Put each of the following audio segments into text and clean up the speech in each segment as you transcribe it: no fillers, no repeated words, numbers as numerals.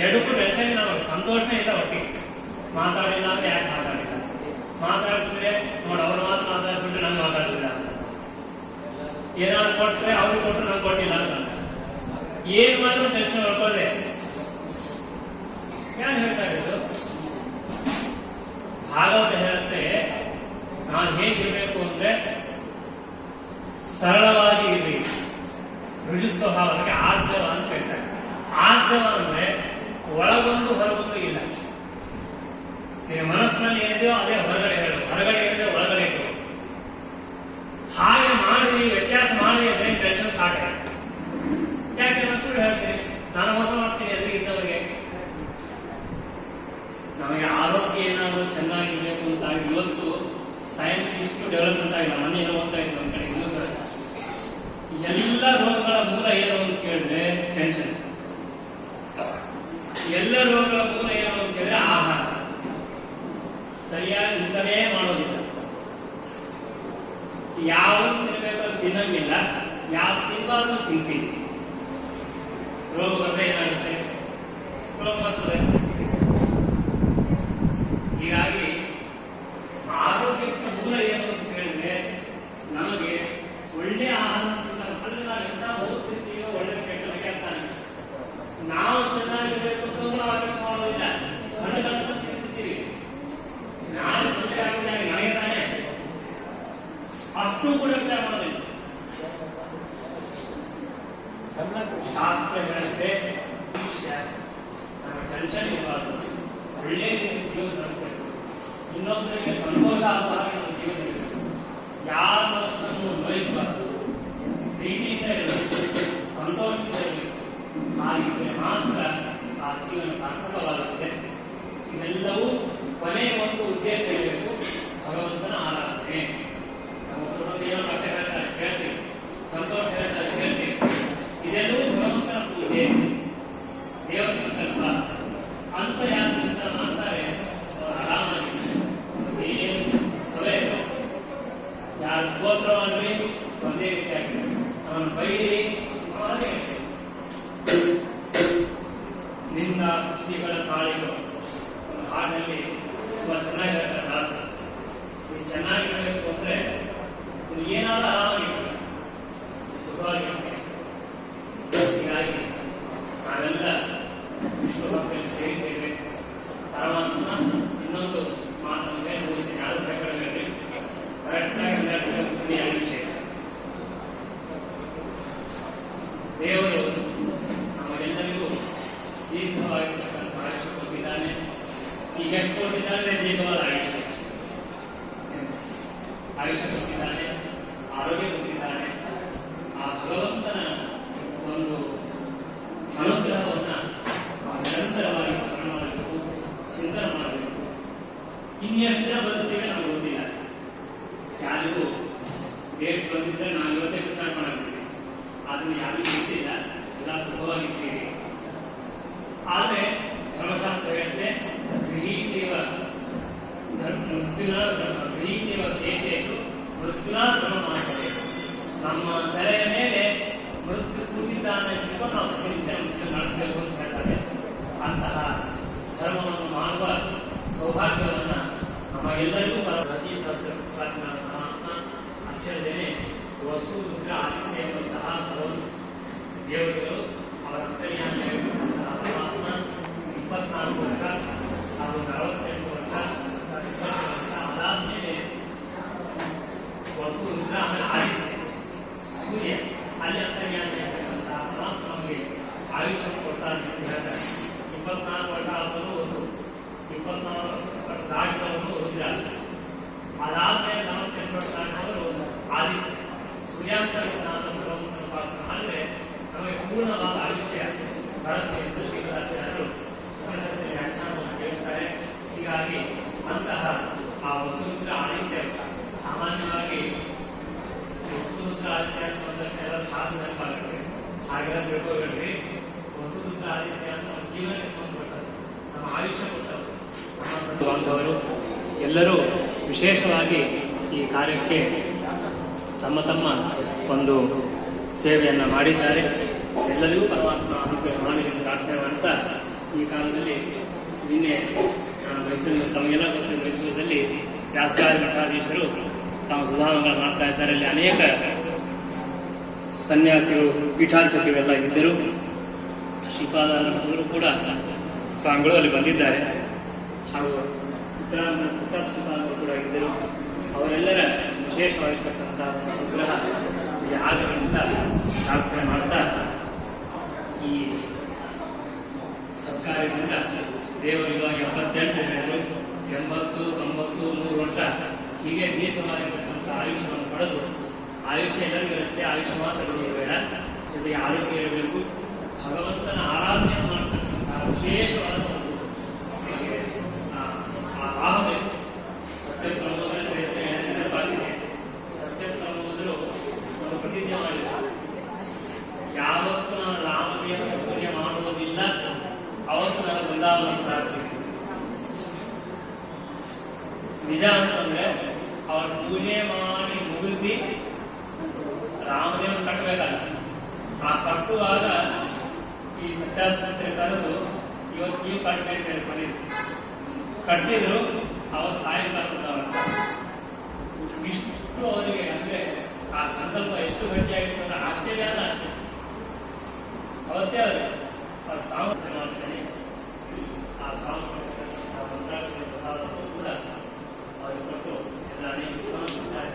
ಎರಡಕ್ಕೂ ಟೆನ್ಷನ್ ನಾವು ಸಂತೋಷನೇ ಇಲ್ಲ. ಒಟ್ಟಿಗೆ ಮಾತಾಡಿಲ್ಲ ಅಂದ್ರೆ ಯಾಕೆ ಮಾತಾಡಿಲ್ಲ, ಮಾತಾಡಿಸಿದ್ರೆ ನೋಡಿ ಅವ್ರು ಮಾತ್ರ ಮಾತಾಡ್ಬಿಟ್ರೆ ನಂಗೆ ಮಾತಾಡಿಸಿಲ್ಲ, ಏನಾದ್ರು ಕೊಟ್ರೆ ಅವ್ರಿಗೆ ಕೊಟ್ಟರು ನಂಗೆ ಕೊಟ್ಟಿಲ್ಲ ಅಂತ ಏನ್ ಮಾಡಿದ್ರು ಟೆನ್ಷನ್ ಹೊಡ್ಕೊಳ್ಳೆ. ಯಾರು ಹೇಳ್ತಾ ಇರೋದು? ಭಾಗವತ ಹೇಳುತ್ತೆ ನಾನು ಹೇಗಿರ್ಬೇಕು ಅಂದ್ರೆ ಸರಳವಾಗಿ ಇರ್ರಿ, ರುಜು ಸ್ವಭಾವ, ಅದಕ್ಕೆ ಆರ್ಜವ ಅಂತ ಹೇಳ್ತಾರೆ. ಆರ್ಜವ ಅಂದ್ರೆ ಒಳಗೊಂದು ಹೊರಗೊಂದು ಇಲ್ಲ. ನಿಮ್ಮ ಮನಸ್ಸಿನಲ್ಲಿ ಏನಿದೆಯೋ ಅದೇ ಹೊರಗಡೆ ಹೇಳು, ಹೊರಗಡೆ ಏನಿದೆ ಒಳಗಡೆ ಹೇಳು. ಹಾಗೆ ಮಾಡಿ ವ್ಯತ್ಯಾಸ ಮಾಡಿ ಅಂದ್ರೆ ಟೆನ್ಷನ್ ಸ್ಟಾರ್ಟ್ ಆಗುತ್ತೆ. ಯಾಕೆ ಸುಳ್ಳು ಹೇಳ್ತೀನಿ, ನಾನು ಮೋಸ ಮಾಡ್ತೀನಿ ಎದುರಿಗಿದ್ದವರಿಗೆ. ನಮಗೆ ಆರೋಗ್ಯ ಏನಾದರೂ ಚೆನ್ನಾಗಿರ್ಬೇಕು ಅಂತ ಇವತ್ತು ಸೈನ್ಸ್ ಇಷ್ಟು ಡೆವಲಪ್ಮೆಂಟ್ ಆಗಿಲ್ಲ. ಮೊನ್ನೆ ಏನೋ ಓದ್ತಾ ಇತ್ತು ಒಂದು ಕಡೆ ಇನ್ನೂ ಸಹ ಎಲ್ಲ ರೋಗಗಳ ಮೂಲ ಏನು ಅಂತ ಕೇಳಿದ್ರೆ ಟೆನ್ಷನ್. ಎಲ್ಲ ರೋಗಗಳ ಮೂಲ ಏನು ಅಂತ ಕೇಳಿದ್ರೆ ಆಹಾರ. ಸರಿಯಾಗಿ ಊಟನೇ ಮಾಡೋದಿಲ್ಲ, ಯಾವತ್ತು ತಿನ್ಬೇಕು ತಿನ್ನಂಗಿಲ್ಲ, ಯಾವ ತಿನ್ನಬಾರ್ದು ತಿಂತೀವಿ. ರೋಗ ಬಂದ್ರೆ ಏನಾಗುತ್ತೆ? ರೋಗ ಬರ್ತದೆ. ಹೀಗಾಗಿ ಆರೋಗ್ಯಕ್ಕೆ ಮೂಲ ಏನು ಅಂತ ಹೇಳಿದ್ರೆ ನಮಗೆ ಒಳ್ಳೆ ಆಹಾರ ಅಂದ್ರೆ ನಾವು ಎಂತ ಹೋಗ್ತಿರ್ತೀವೋ ಒಳ್ಳೆ ಕೆಟ್ಟದಕ್ಕೆ ಅಂತಾನೆ. ನಾವು ಚೆನ್ನಾಗಿರ್ಬೇಕು ಅಂತ ನಾವು ಅಭ್ಯಾಸ ಮಾಡೋದಿಲ್ಲ, ಕಣ್ಣು ಕಣ್ಣು ತಿಂತಿರ್ತೀವಿ. ನಾನು ಖುಷಿ ಆಗಿದೆ ನನಗೆ ತಾನೆ ಅಷ್ಟು ಕೂಡ ವಿಚಾರ ಮಾಡೋದಿಲ್ಲ. ಶಾಸ್ತ್ರ ಹೇಳುತ್ತೆ ನಮಗೆ ಟೆನ್ಷನ್ ಇರಬಾರ್ದು, ಒಳ್ಳೆ ಜೀವನ ನಡೆಸಬೇಕು, ಇನ್ನೊಬ್ಬರಿಗೆ ಸಂತೋಷ ಆಗುವ ಹಾಗೆ ನಮ್ಮ ಜೀವನ ಇರಬೇಕು, ಯಾರ ಮನಸ್ಸನ್ನು ನೋಯಿಸಬಾರ್ದು, ಪ್ರೀತಿಯಿಂದ ಇರಬೇಕು, ಸಂತೋಷದಿಂದ ಇರಬೇಕು. ಹಾಗಿದ್ರೆ ಮಾತ್ರ ಆ ಜೀವನ ಸಾರ್ಥಕವಾಗುತ್ತದೆ. ಇದೆಲ್ಲವೂ ಕೊನೆಯ ಒಂದು ಉದ್ದೇಶ ಇರಬೇಕು, ಭಗವಂತನ ಆರಾಧನೆ. ನಮ್ಮ ದೇವರ ಕಥೆ ಹೇಳ್ತಾರೆ ಕೇಳ್ತೀವಿ, ಸಂತೋಷ ಹೇಳ್ತಾರೆ ಕೇಳ್ತೀವಿ. ಇದೆಲ್ಲವೂ ಭಗವಂತನ ಪೂಜೆ, ದೇವರ ಸಂಕಲ್ಪ ಅಂತ ಯಾರು ಚಿಂತನೆ ಮಾಡ್ತಾರೆ ಆರಾಮಾಗಿ ಏನು ಸಭೆ ಯಾರು ಸ್ತೋತ್ರ ಮಾಡ್ರಿ ಒಂದೇ ರೀತಿಯಾಗಿ ಅವನು ಬೈರಿ ಹಾಗೆ ನಿನ್ನ ಸ್ತುತಿಗಳ ತಾಳಿಗಳು ಒಂದು ಹಾಡಿನಲ್ಲಿ ತುಂಬಾ ಚೆನ್ನಾಗಿ ಹೇಳ್ತಾರೆ. ನೀವು ಚೆನ್ನಾಗಿರಬೇಕು ಅಂದ್ರೆ ನೀವು ಏನಾದ್ರೂ ಆರಾಮಾಗಿರ್ಬೇಕು, ಸುಖವಾಗಿರ್ಬೇಕು. ಹೀಗಾಗಿ ನಾವೆಲ್ಲ ವಿಷ್ಣು ಭಕ್ತರಲ್ಲಿ ಸೇರಿದ್ದೇವೆ. ಪರಮಾತ್ಮ ಇನ್ನೊಂದು ಮಾತನ್ನು ಹೇಳಿ ಮುಗಿಸ್ತೀನಿ, ಯಾರು ಬೇಕಬೇಡ್ರಿ, ಕರೆಕ್ಟಾಗಿ ಮುಗಿಸ್ತೀನಿ. ಆ ವಿಷಯ ದೇವರು ನಮಗೆಲ್ಲರಿಗೂ ದೀರ್ಘವಾಗಿರ್ತಕ್ಕಂಥ ಆಯುಷ್ಯ ಕೊಟ್ಟಿದ್ದಾನೆ. ಈಗ ಎಷ್ಟು ಕೊಟ್ಟಿದ್ದಾನೆ? ದೀರ್ಘವಾದ ಆಯುಷ್ಯ ಕೊಟ್ಟಿದ್ದಾನೆ, ಆರೋಗ್ಯ ಕೊಟ್ಟಿದ್ದಾನೆ. ಆ ಭಗವಂತನ ಒಂದು ಅನುಗ್ರಹವನ್ನ ನಿರಂತರವಾಗಿ ಸ್ಮರಣೆ ಮಾಡಬೇಕು, ಚಿಂತನೆ ಮಾಡಬೇಕು. ಇನ್ನೆಷ್ಟು ದಿನ ಬದುಕ್ತೇವೆ ನಮ್ಗೆ ಗೊತ್ತಿಲ್ಲ. ಯಾರಿಗೂ ಡೇಟ್ ಬಂದಿದ್ರೆ ನಾವು ಇವತ್ತೇ ವಿಚಾರ ಮಾಡಬೇಕು, ಅದನ್ನು ಯಾರಿಗೂ ಗೊತ್ತಿಲ್ಲ, ಎಲ್ಲ ಸುಖವಾಗಿರ್ತೀವಿ. ಆದರೆ ಧರ್ಮಶಾಸ್ತ್ರ ಹೇಳುತ್ತೆ ಗೃಹೀದೇವ ಗೃಹೀದೇವ ದೇಶೇಶು ಮೃತ್ಯುನಾ ಧರ್ಮ ಮಾಡ್ತಾರೆ. ನಮ್ಮ ತಲೆಯ ಮೇಲೆ ಮೃತ್ಯು ಕೂತಿದ್ದಾನೆ ಎಂದು ನಾವು ಮೃತ್ಯು ನಡೆಸಬೇಕು ಅಂತ ಹೇಳ್ತಾರೆ. ಅಂತಹ ಧರ್ಮವನ್ನು ಮಾಡುವ ಸೌಭಾಗ್ಯವನ್ನು ನಮಗೆಲ್ಲರಿಗೂ ಪ್ರತಿ ಪರಮಾತ್ಮ ಅಕ್ಷರದೇನೆ ವಸು ರುದ್ರ ಆದಿತ್ಯ ಎಂಬಂತಹ ದೇವರುಗಳು ಅವರ ಅಂತರ್ಯಾಮಿಯಾಗಿ ಪರಮಾತ್ಮ 24 ವರ್ಷ ಹಾಗೂ 48 ವರ್ಷ ಅದಾದ್ಮೇಲೆ ವಸು ರುದ್ರ ಆಮೇಲೆ ಆದಿತ್ಯ ಸೂರ್ಯ ಅಲ್ಲಿ ಅಂತರ್ಯಾಮಿಯಾಗಿರ್ತಕ್ಕಂತಹ ಪರಮಾತ್ಮ ನಮಗೆ ಆಯುಷ್ಯ ಕೊಡ್ತಾರೆ ಅಂತ ಹೇಳ್ತಾರೆ. 24 ವರ್ಷ ಆದರೂ ವಸು, 24 ವರ್ಷ ದಾಟಿದವರು ರುದ್ರ, ಅದಾದ್ಮೇಲೆ 48 ವರ್ಷ ದಾಟಿದವರು ಆದಿತ್ಯ. ಸೂರ್ಯಾಂತರನಾದ ಭಗವಂತನ ಉಪಾಸನೆ ಮಾಡಿದ್ರೆ ನಮಗೆ ಪೂರ್ಣವಾದ ಆಯುಷ್ಯ ಬರುತ್ತೆ ಎಂದು ಶ್ರೀಕರಾಚಾರ್ಯರು ವ್ಯಾಖ್ಯಾನವನ್ನು ಹೇಳ್ತಾರೆ. ಹೀಗಾಗಿ ಅಂತಹ ಆ ವಸುರುದ್ರ ಆದಿತ್ಯ ಸಾಮಾನ್ಯವಾಗಿ ವಸುರುದ್ರ ಆದಿತ್ಯ ಅಂತ ಎಲ್ಲ ಸಾಧನೆ ನೆನಪಾಗುತ್ತೆ. ಹಾಗೆಲ್ಲ ತಿಳ್ಕೊಬೇಡ್ರಿ. ವಸುರುದ್ರ ಆದಿತ್ಯ ಅಂತ ನಮ್ಮ ಜೀವನಕ್ಕೆ ಕೊಟ್ಟದ್ದು, ನಮ್ಮ ಆಯುಷ್ಯ ಕೊಟ್ಟದ್ದು. ಬಾಂಧವರು ಎಲ್ಲರೂ ವಿಶೇಷವಾಗಿ ಈ ಕಾರ್ಯಕ್ಕೆ ತಮ್ಮ ತಮ್ಮ ಒಂದು ಸೇವೆಯನ್ನು ಮಾಡಿದ್ದಾರೆ. ಎಲ್ಲರಿಗೂ ಪರಮಾತ್ಮ ಅನುಗ್ರಹ ಮಾಡಿ ಪ್ರಾರ್ಥನೆ ಮಾಡ್ತಾ ಈ ಕಾಲದಲ್ಲಿ ನಿನ್ನೆ ಮೈಸೂರಿನ ತಮಗೆಲ್ಲ ಗೊತ್ತಿದೆ, ಮೈಸೂರಿನಲ್ಲಿ ವ್ಯಾಸರಾಜ ಮಠಾಧೀಶರು ತಾವು ಸುಧಾರಣೆ ಮಾಡ್ತಾ ಇದ್ದಾರೆ. ಅಲ್ಲಿ ಅನೇಕ ಸನ್ಯಾಸಿಗಳು, ಪೀಠಾಧಿಪತಿಗಳೆಲ್ಲ ಇದ್ದರು. ಶ್ರೀಪಾದರು ಕೂಡ ಸ್ವಾಮಿಗಳು ಅಲ್ಲಿ ಬಂದಿದ್ದಾರೆ. ಹಾಗೂ ಉತ್ತರಾಂಧ್ರ ಶ್ರೀಪಾದರು ಕೂಡ ಇದ್ದರು. ಅವರೆಲ್ಲರ ವಿಶೇಷವಾಗಿರ್ತಕ್ಕಂತಹ ವಿಗ್ರಹ ಯಾಗಗಳಿಂದ ಪ್ರಾರ್ಥನೆ ಮಾಡ್ತಾ ಈ ಸರ್ಕಾರದಿಂದ ದೇವರು ಇವಾಗ 78 ಹೇಳಿದರು. 80, 90, 100 ವರ್ಷ ಹೀಗೆ ದೀರ್ಘವಾಗಿರ್ತಕ್ಕಂಥ ಆಯುಷ್ಯವನ್ನು ಪಡೆದು, ಆಯುಷ್ಯ ಎಲ್ಲರಿಗಿರುತ್ತೆ, ಆಯುಷ್ಯ ಮಾತ್ರ ಬೇಡ, ಜೊತೆಗೆ ಆರೋಗ್ಯ ಇರಬೇಕು, ಭಗವಂತನ ಆರಾಧನೆಯನ್ನು ಮಾಡತಕ್ಕಂತಹ ವಿಶೇಷವಾದ ಒಂದು ನಮಗೆ ಆ ಲಾಭ ಬೇಕು. ಸತ್ಯಪ್ರಮೋದರ ನೆನಪಾಗಿದೆ. ಸತ್ಯಪ್ರಮೋದರು ಒಂದು ಪ್ರತಿಜ್ಞೆ ಮಾಡಿದರು, ಯಾವತ್ತು ನಾನು ರಾಮದೇವರ ಪೂಜೆ ಮಾಡುವುದಿಲ್ಲ ಅವತ್ತು ನಾನು ಬೃಂದಾವನ ಪ್ರಾರ್ಥನೆ. ನಿಜ ಅಂತಂದ್ರೆ ಅವ್ರ ಪೂಜೆ ಮಾಡಿ ಮುಗಿಸಿ ರಾಮದೇವನ ಕಟ್ಟಬೇಕಾಗ, ಆ ಕಟ್ಟುವಾಗ ಈ ಸತ್ಯಾಸ್ಪತ್ರೆ ಕರೆದು ಇವತ್ತು ನೀವು ಕಟ್ಟಬೇಕು ಬಂದಿದ್ರು, ಕಟ್ಟಿದ್ರು. ಅವತ್ತು ಸಾಯಂಕಾಲ ಇಷ್ಟು ಅವರಿಗೆ ಅಂದ್ರೆ ಆ ಸಂಕಲ್ಪ ಎಷ್ಟು ಗಟ್ಟಿಯಾಗಿತ್ತು ಅಂದ್ರೆ ಆಶ್ಚರ್ಯ ಅಲ್ಲ, ಅಷ್ಟೇ ಅವತ್ತೇ ಅವರಿಗೆ ಅವ್ರ ಸಾಮರ್ಥ್ಯ ಮಾಡ್ತೇನೆ. ಆ ಸಾಮರ್ಥ್ಯ ಪ್ರಸಾದವನ್ನು ಕೂಡ ಅವರಿಗೆ ಕೊಟ್ಟು ಎಲ್ಲ ಅನೇಕ ಕೊಡ್ತಾರೆ.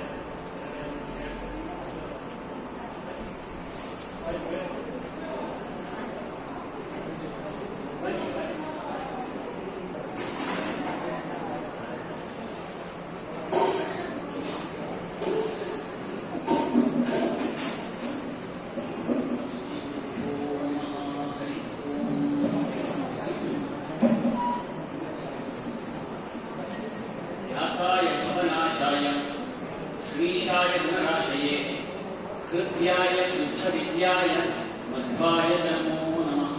श्रीशाय गुणराशये कृत्याय शुद्ध विद्याय मध्वाय नमो नमः।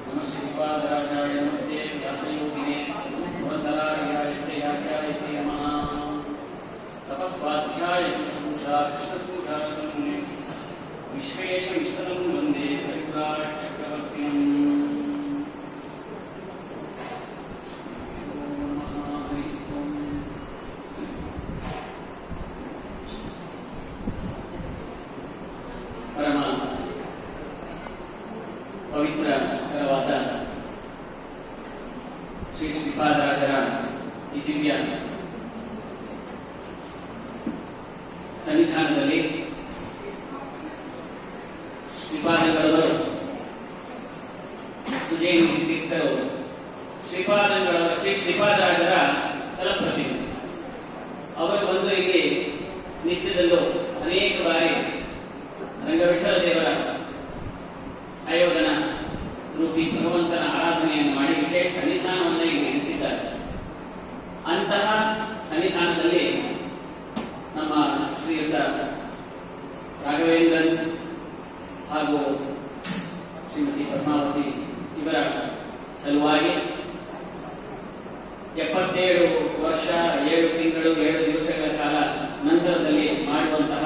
नमः श्रीपादराजाय नमस्ते व्यासयोगिने वरदरार्याय नमः। तपस्वाध्याय शुश्रूषा कृष्णपूजा विश्वेशमिष्टं वन्दे परिव्राट्चक्रवर्तिम्। ಪರಮ ಪವಿತ್ರಕರವಾದ ಶ್ರೀ ಶ್ರೀಪಾದರಾಜರ ಈ ದಿವ್ಯ ಸನ್ನಿಧಾನದಲ್ಲಿ ಶ್ರೀಪಾದಂಗಳವರು ಸುಜಯ್ ತೀರ್ಥರು ಶ್ರೀಪಾದಂಗಳವರ ಶ್ರೀ ಶ್ರೀಪಾದರಾಜರ ಚಲಪ್ರತಿಮೆ. ಅವರು ಬಂದು ಇಲ್ಲಿ ನಿತ್ಯದಲ್ಲೂ ಅನೇಕ ಬಾರಿ ರಂಗವಿಠಲ ದೇವರ ಆಯೋಧನ ರೂಪಿ ಭಗವಂತನ ಆರಾಧನೆಯನ್ನು ಮಾಡಿ ವಿಶೇಷ ಸನ್ನಿಧಾನವನ್ನು ಇಲ್ಲಿ ನಡೆಸಿದ್ದಾರೆ. ಅಂತಹ ಸನ್ನಿಧಾನದಲ್ಲಿ ನಮ್ಮ ಶ್ರೀಯುತ ರಾಘವೇಂದ್ರನ್ ಹಾಗೂ ಶ್ರೀಮತಿ ಪದ್ಮಾವತಿ ಇವರ ಸಲುವಾಗಿ 77 ವರ್ಷ 7 ತಿಂಗಳು 7 ದಿವಸಗಳ ಕಾಲ ನಂತರದಲ್ಲಿ ಮಾಡುವಂತಹ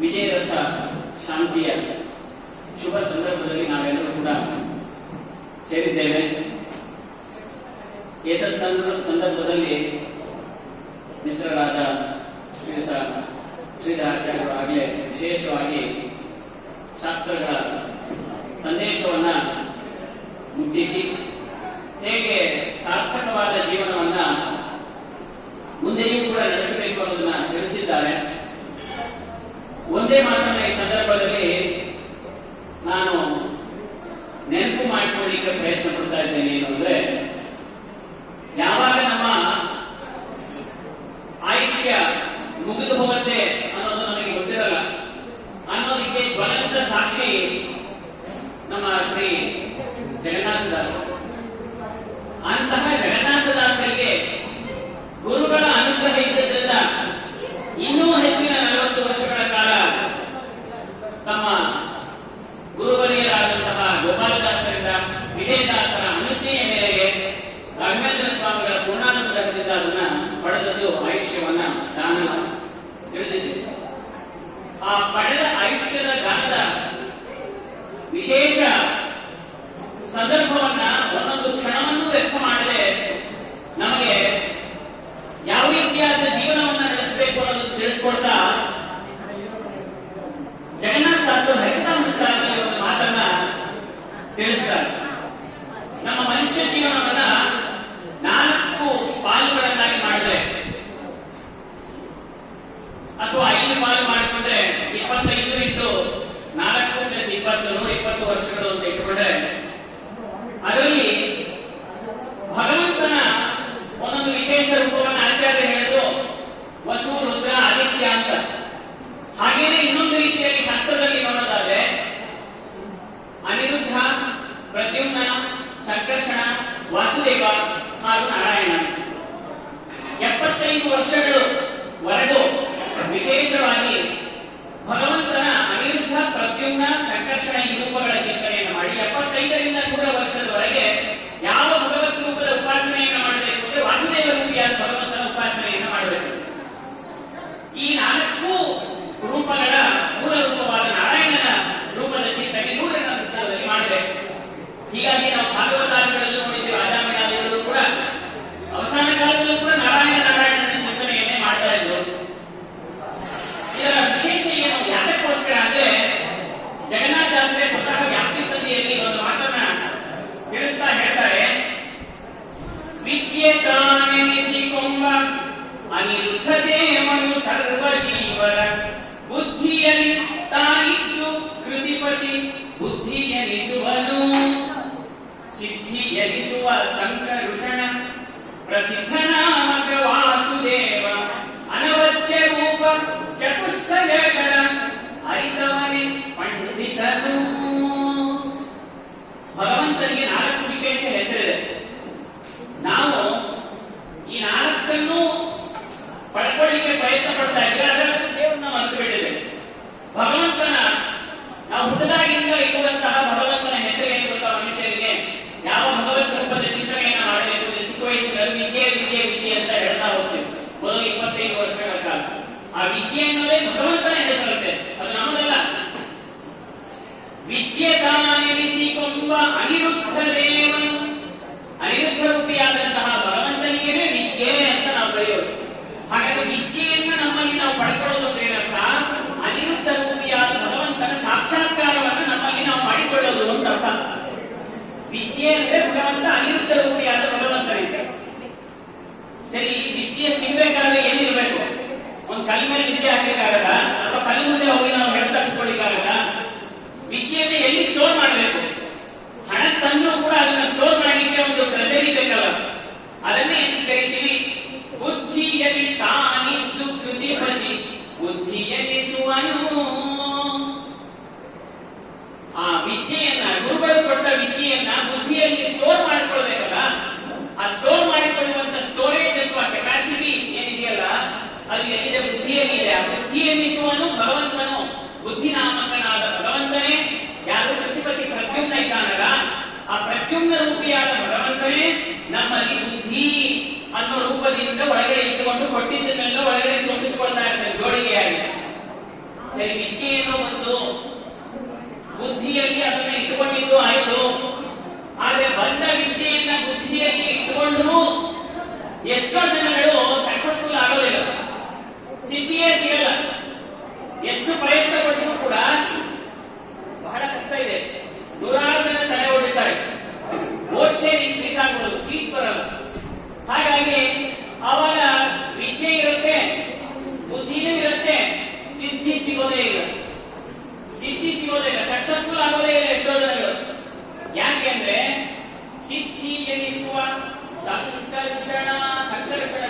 ವಿಜಯರಥ ಶಾಂತಿಯ ಶುಭ ಸಂದರ್ಭದಲ್ಲಿ ನಾವೆಲ್ಲರೂ ಕೂಡ ಸೇರಿದ್ದೇವೆ. ಏತತ್ ಸಂದರ್ಭದಲ್ಲಿ ಮಿತ್ರರಾದ ಶ್ರೀಯುತ ಶ್ರೀಧರಾಚಾರ್ಯರು ಆಗಲೇ ವಿಶೇಷವಾಗಿ ಶಾಸ್ತ್ರಗಳ ಸಂದೇಶವನ್ನ ಮುಟ್ಟಿಸಿ ಹೇಗೆ ಸಾರ್ಥಕವಾದ ಜೀವನವನ್ನ ಮುಂದೆಯೂ ಕೂಡ ನಡೆಸಬೇಕು ಅನ್ನೋದನ್ನ ತಿಳಿಸಿದ್ದಾರೆ. ಒಂದೇ ಮಾತನ್ನ ಈ ಸಂದರ್ಭದಲ್ಲಿ ನಾನು ನೆನಪು ಮಾಡಿಕೊಳ್ಳಲಿಕ್ಕೆ ಪ್ರಯತ್ನ ಪಡ್ತಾ ಇದ್ದೇನೆ. ಏನಂದ್ರೆ, ಯಾವಾಗ ನಮ್ಮ ಆಯುಷ್ಯ ಮುಗಿದು ಹೋಗುತ್ತೆ ಅನ್ನೋದು ನನಗೆ ಗೊತ್ತಿರಲ್ಲ ಅನ್ನೋದಕ್ಕೆ ಜ್ವಲಂತ ಸಾಕ್ಷಿ ನಮ್ಮ ಶ್ರೀ ಜಗನ್ನಾಥದಾಸ. ಅಂತಹ ಜಗನ್ನಾಥದಾಸರಿಗೆ ಗುರುಗಳ ಅನುಗ್ರಹ ಇದ್ದದ್ರಿಂದ ಇನ್ನೂ ಹೆಚ್ಚಿನ 40 ವರ್ಷಗಳ ಕಾಲ ತಮ್ಮ ಗುರುವರಿಯರಾದಂತಹ ಗೋಪಾಲದಾಸರಿಂದ ವಿಜಯದಾಸರ ಅನುಜ್ಞೆಯ ಮೇರೆಗೆ ರಾಘವೇಂದ್ರ ಸ್ವಾಮಿಗಳ ಪೂರ್ಣಾನುಗ್ರಹದಿಂದ ಅದನ್ನ ಪಡೆದದ್ದು ಆಯುಷ್ಯವನ್ನ ದಾನ ತಿಳಿದಿದೆ. ಆ ಪಡೆದ ಆಯುಷ್ಯದ ದಾನದ ವಿಶೇಷ ಸಂದರ್ಭವನ್ನ ಒಂದೊಂದು ಕ್ಷಣವನ್ನು ವ್ಯಕ್ತ ಮಾಡದೆ ನಮಗೆ ಯಾವ ರೀತಿಯಾದ ಜೀವನವನ್ನ ನಡೆಸಬೇಕು ಅನ್ನೋದು ತಿಳಿಸ್ಕೊಡ್ತಾ ಜಗನ್ನಾಥ ದಾಸರು ಹರಿಕಥಾಮೃತದಲ್ಲಿ ಒಂದು ಮಾತನ್ನ ತಿಳಿಸ್ತಾರೆ. ನಮ್ಮ ಮನುಷ್ಯ ಜೀವನವನ್ನ 4 ಪಾಲುಗಳನ್ನಾಗಿ ಮಾಡಿದ್ರೆ ಅಥವಾ 5 ಪಾಲು ಮಾಡಿಕೊಂಡ್ರೆ 25 ಇಂಟು 4 + 20 120 ವರ್ಷಗಳು ಅಂತ ಇಟ್ಟುಕೊಂಡ್ರೆ ಅದರಲ್ಲಿ ಭಗವಂತನ ಒಂದೊಂದು ವಿಶೇಷ ರೂಪವನ್ನು ಆಚಾರ್ಯ ಹೇಳಿದ್ರು ವಸು ರುದ್ರ ಆದಿತ್ಯ ಅಂತ. ಹಾಗೇನೆ ಇನ್ನೊಂದು ರೀತಿಯಾಗಿ ಶಾಸ್ತ್ರದಲ್ಲಿ ನೋಡೋದಾದ್ರೆ ಅನಿರುದ್ಧ, ಪ್ರದ್ಯುಮ್ನ, ಸಂಕರ್ಷಣ, ವಾಸುದೇವ ಹಾಗೂ ನಾರಾಯಣ 75 ವರ್ಷಗಳು ವರೆಗೂ ವಿಶೇಷವಾಗಿ ಭಗವಂತನ ಅನಿರುದ್ಧ, ಪ್ರದ್ಯುಮ್ನ, ಸಂಕರ್ಷಣ ಈ ರೂಪಗಳ ಚಿಂತನೆಯನ್ನು ಮಾಡಿ 75ರಿಂದ 100 ವರ್ಷದವರೆಗೆ ಯಾವ ಭಗವತ್ ರೂಪದ ಉಪಾಸನೆಯನ್ನು ಮಾಡಬೇಕು ಅಂದ್ರೆ ವಾಸುದೇವ ರೂಪಿಯಾದ ಭಗವಂತನ ಉಪಾಸನೆಯನ್ನು ಮಾಡಬೇಕು. ಈ 4 ರೂಪಗಳ ಮೂಲ ರೂಪವಾದ ನಾರಾಯಣನ ರೂಪದ ಚಿಂತನೆ 100ರ ನಂತರದಲ್ಲಿ ಮಾಡಬೇಕು. ಹೀಗಾಗಿ ನಾವು ಭಾಗವತಾದಿಗಳಲ್ಲಿ ನೋಡಿದ್ದೇವೆ, ಆದಾಮಿನಾದಿಗಳು ಕೂಡ ಅವಸಾನ ಕಾಲದಲ್ಲೂ ಕೂಡ ನಾರಾಯಣನ ಚಿಂತನೆಯನ್ನೇ ಮಾಡ್ತಾ ಇದ್ರು. ಇದರ ವಿಶೇಷ ಏನು, ಯಾತಕ್ಕೋಸ್ಕರ ಅಂದ್ರೆ ಜಗನ್ನಾಥ ದಾಸರೇ ಸ್ವತಃ ವ್ಯಾಪ್ತಿ ಸಂಧಿಯಲ್ಲಿ ಒಂದು ಮಾತನ್ನ ತಿಳಿಸ್ತಾ ಹೇಳ್ತಾರೆ. ವಿದ್ಯೆ ತಾನೆನಿಸಿಕೊಂಬ ಅನಿರುದ್ಧ ದೇವನು ಸರ್ವ ಜೀವರ ಬುದ್ಧಿಯಲ್ಲಿ ತಾನಿದ್ದು ಕೃತಿಪತಿ ಬುದ್ಧಿಯನಿಸುವನು ಸಿದ್ಧಿಯನಿಸುವ ಸಂಕರುಷಣ ಪ್ರಸಿದ್ಧ ನಾಮಕ ವಾಸುದೇವ ಅನವದ್ಯ ರೂಪ ಚತುಷ್ಟಯಗಳ ಅರಿತವನೇ ಪಂಡಿಸನು. ಭಗವಂತನಿಗೆ 4 ವಿಶೇಷ ಹೆಸರಿದೆ. ನಾವು ಈ 4 ಪಡ್ಕೊಳ್ಳಿಕ್ಕೆ ಪ್ರಯತ್ನ ಪಡ್ತಾ ಇದ್ದೀವಿ, ಅದರಲ್ಲಿ ದೇವರನ್ನ ಮರೆತು ಬಿಟ್ಟಿದೆ. ಭಗವಂತನ ನಾವು ಹುಟ್ಟದಾಗಿಂದ ಇರುವಂತಹ ಭಗವಂತನ ಹೆಸರು ಏನು ಗೊತ್ತಾ ಮನುಷ್ಯರಿಗೆ? ಯಾವ ಭಗವತ್ ರೂಪದ ಚಿಂತನೆಯನ್ನ ಮಾಡಬೇಕು ಅಂದ್ರೆ ಚಿಕ್ಕ ವಯಸ್ಸಿನಲ್ಲಿ ವಿದ್ಯೆ ವಿದ್ಯೆ ವಿದ್ಯೆ ಅಂತ ಹೇಳ್ತಾ ಹೋಗ್ತೀವಿ ಮೊದಲು 25 ವರ್ಷಗಳ ಕಾಲ. ಆ ವಿದ್ಯೆ ಅನ್ನೋದೇ ಭಗವಂತನ ಹೆಸರುತ್ತೆ, ಅದು ನಮ್ಮದಲ್ಲ. ವಿದ್ಯೆ ತಾನೆನಿಸಿಕೊಂಬ ಅನಿರುದ್ಧ ದೇವನು, ಅನಿರುದ್ಧ ರೂಪಿಯಾದಂತಹ ಭಗವಂತನಿಗೆ ವಿದ್ಯೆ ಅಂತ ನಾವು ಕರೆಯೋದು. ಹಾಗಾಗಿ ವಿದ್ಯೆಯನ್ನ ನಮ್ಮಲ್ಲಿ ನಾವು ಪಡ್ಕೊಳ್ಳೋದು ಅಂದ್ರೆ ಏನರ್ಥ? ಅನಿರುದ್ಧ ರೂಪಿಯಾದ ಭಗವಂತನ ಸಾಕ್ಷಾತ್ಕಾರವನ್ನು ನಮ್ಮಲ್ಲಿ ನಾವು ಮಾಡಿಕೊಳ್ಳೋದು ಅಂತ ಅರ್ಥ. ವಿದ್ಯೆ ಅಂದ್ರೆ ಭಗವಂತ ಅನಿರುದ್ಧ ರೂಪಿಯಾದ ಭಗವಂತನಿಗೆ. ಸರಿ, ವಿದ್ಯೆ ಸಿಗ್ಬೇಕಾದ್ರೆ ಏನಿರ್ಬೇಕು? ಒಂದು ಕಲ್ ಮೇಲೆ ವಿದ್ಯೆ ಹಾಕ್ಲಿಕ್ಕಾಗಲ್ಲ, ಅಥವಾ ಕಲ್ ಮುಂದೆ ಹೋಗಿ ನಾವು ಹೆಡ್ ತಪ್ಪಿಕೊಳ್ಳಿಕ್ಕಾಗಲ್ಲ. ವಿದ್ಯೆಯನ್ನು ಎಲ್ಲಿ ಸ್ಟೋರ್ ಮಾಡಬೇಕು? ಹಣ ತಂದ್ರೂ ಕೂಡ ಅದನ್ನ ಸ್ಟೋರ್ ಮಾಡಲಿಕ್ಕೆ ಒಂದು ಟ್ರೆಜರಿ ಬೇಕಲ್ಲ, ಅದನ್ನೇ ಏನು ಕರಿತೀವಿ? ಬುದ್ಧಿಯಲ್ಲಿ ತಾನಿದ್ದು ಕೃತಿಪತಿ ಬುದ್ಧಿಯನಿಸುವನು. ಆ ವಿದ್ಯೆಯನ್ನ, ಗುರುಗಳು ಕೊಟ್ಟ ವಿದ್ಯೆಯನ್ನ ಬುದ್ಧಿಯಲ್ಲಿ ಸ್ಟೋರ್ ಮಾಡಿಕೊಳ್ಬೇಕಲ್ಲ. ಆ ಸ್ಟೋರ್ ಮಾಡಿಕೊಳ್ಳುವಂತ ಸ್ಟೋರೇಜ್ ಅಥವಾ ಕೆಪಾಸಿಟಿ ಏನಿದೆಯಲ್ಲ, ಅದು ಎಲ್ಲಿದೆ? ಬುದ್ಧಿಯಲ್ಲಿ ಇದೆ. ಆ ಬುದ್ಧಿಯನ್ನಿಸುವನು ಭಗವಂತನು, ಬುದ್ಧಿನಾಮಕನಾದ ಭಗವಂತನೇ. ಯಾರು? ಪ್ರತಿಪತಿ ಪ್ರದ್ಯುಮ್ನ ಇದ್ದಾನಲ್ಲ, ಆ ಪ್ರದ್ಯುಮ್ನ ರೂಪಿಯಾದ ಭಗವಂತನೇ ನಮ್ಮಲ್ಲಿ ಬುದ್ಧಿ ಅನ್ನೋ ರೂಪದಿಂದ ಒಳಗಡೆ ಇಟ್ಟುಕೊಂಡು ಕೊಟ್ಟಿದ್ದನ್ನೆಲ್ಲ ಒಳಗಡೆ ತುಂಬಿಸಿಕೊಳ್ತಾ ಇರ್ತಾರೆ ಜೋಡಿಗೆಯಾಗಿ. ಸರಿ, ವಿದ್ಯೆ ಏನೋ ಒಂದು ಬುದ್ಧಿಯಲ್ಲಿ ಅದನ್ನ ಇಟ್ಟುಕೊಂಡಿದ್ದು ಆಯ್ತು. ಆದ್ರೆ ಬಂದ ವಿದ್ಯೆಯನ್ನ ಬುದ್ಧಿಯಲ್ಲಿ ಇಟ್ಟುಕೊಂಡ್ರು ಎಷ್ಟೋ ಜನಗಳು ಸಕ್ಸಸ್ಫುಲ್ ಆಗೋದಿಲ್ಲ, ಸಿದ್ಧಿಯೇ ಸಿಗಲ್ಲ. ಎಷ್ಟು ಪ್ರಯತ್ನ ಪಟ್ಟರೂ ಕೂಡ ಬಹಳ ಕಷ್ಟ ಇದೆ. 100 ಜನ ತಡೆ ಹೊಡಿತಾರೆ, ವೋಟ್ ಶೇರ್ ಇನ್ಕ್ರೀಸ್ ಆಗ್ಬೋದು, ಸೀಟ್ ಬರಲ್ಲ. ಹಾಗಾಗಿ ಅವಾಗ ವಿದ್ಯೆ ಇರುತ್ತೆ, ಬುದ್ಧಿನೂ ಇರುತ್ತೆ, ಸಿದ್ಧಿ ಸಿಗೋದೇ ಇಲ್ಲ. ಸಕ್ಸಸ್ಫುಲ್ ಆಗೋದೇ ಇಲ್ಲ ಎಷ್ಟೋ ಜನಗಳು. ಯಾಕೆಂದ್ರೆ ಸಿದ್ಧಿ ಎನಿಸುವ ಸಂಕರ್ಷಣ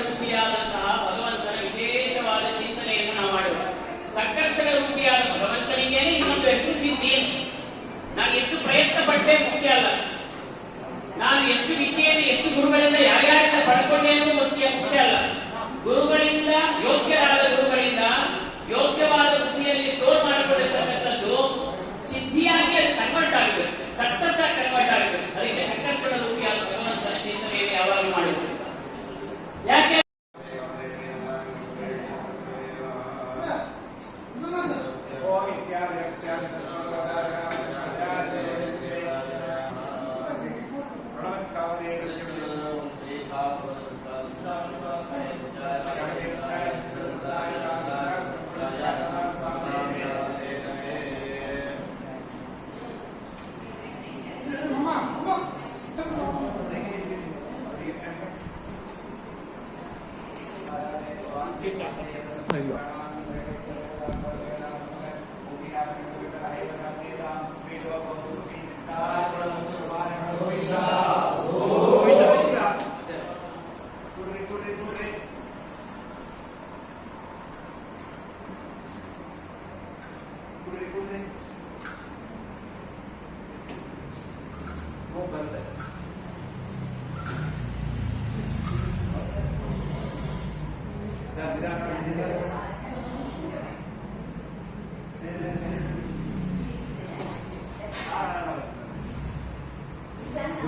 ರೂಪಿಯಾದಂತಹ ಭಗವಂತನ ವಿಶೇಷವಾದ ಚಿಂತನೆಯನ್ನು ನಾವು ಮಾಡುವ. ಸಂಕರ್ಷಣ ರೂಪಿಯಾದ ಭಗವಂತನಿಗೆ ಇನ್ನೊಂದು ಹೆಸರು ಸಿದ್ಧಿ. ನಾನು ಎಷ್ಟು ಪ್ರಯತ್ನ ಪಟ್ಟೆ ಮುಖ್ಯ ಅಲ್ಲ, ನಾನು ಎಷ್ಟು ವಿದ್ಯೆಯನ್ನು ಎಷ್ಟು ಗುರುಗಳಿಂದ ಯಾರ್ಯಾರಿಂದ ಪಡ್ಕೊಂಡೇನು ಮುಖ್ಯ ಅಲ್ಲ. ಗುರುಗಳಿಂದ, ಯೋಗ್ಯರಾದ ಗುರುಗಳಿಂದ ಯೋಗ್ಯವಾದ ಬುದ್ಧಿಯಲ್ಲಿ ಸ್ಟೋರ್ ಮಾಡಿಕೊಂಡಿರ್ತಕ್ಕಂಥದ್ದು ಸಿದ್ಧಿಯಾಗಿ ಅದು ಕನ್ವರ್ಟ್ ಆಗಬೇಕು, ಸಕ್ಸಸ್ ಆಗಿ ಕನ್ವರ್ಟ್ ಆಗಬೇಕು. ಅದಕ್ಕೆ ಸಂಕರ್ಷಣ ರೂಪಿಯಾದ ಭಗವಂತನ ಚಿಂತನೆಯನ್ನು ಯಾವಾಗಲೂ ಮಾಡಬೇಕು. ಯಾಕೆ? Oh,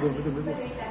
Betul.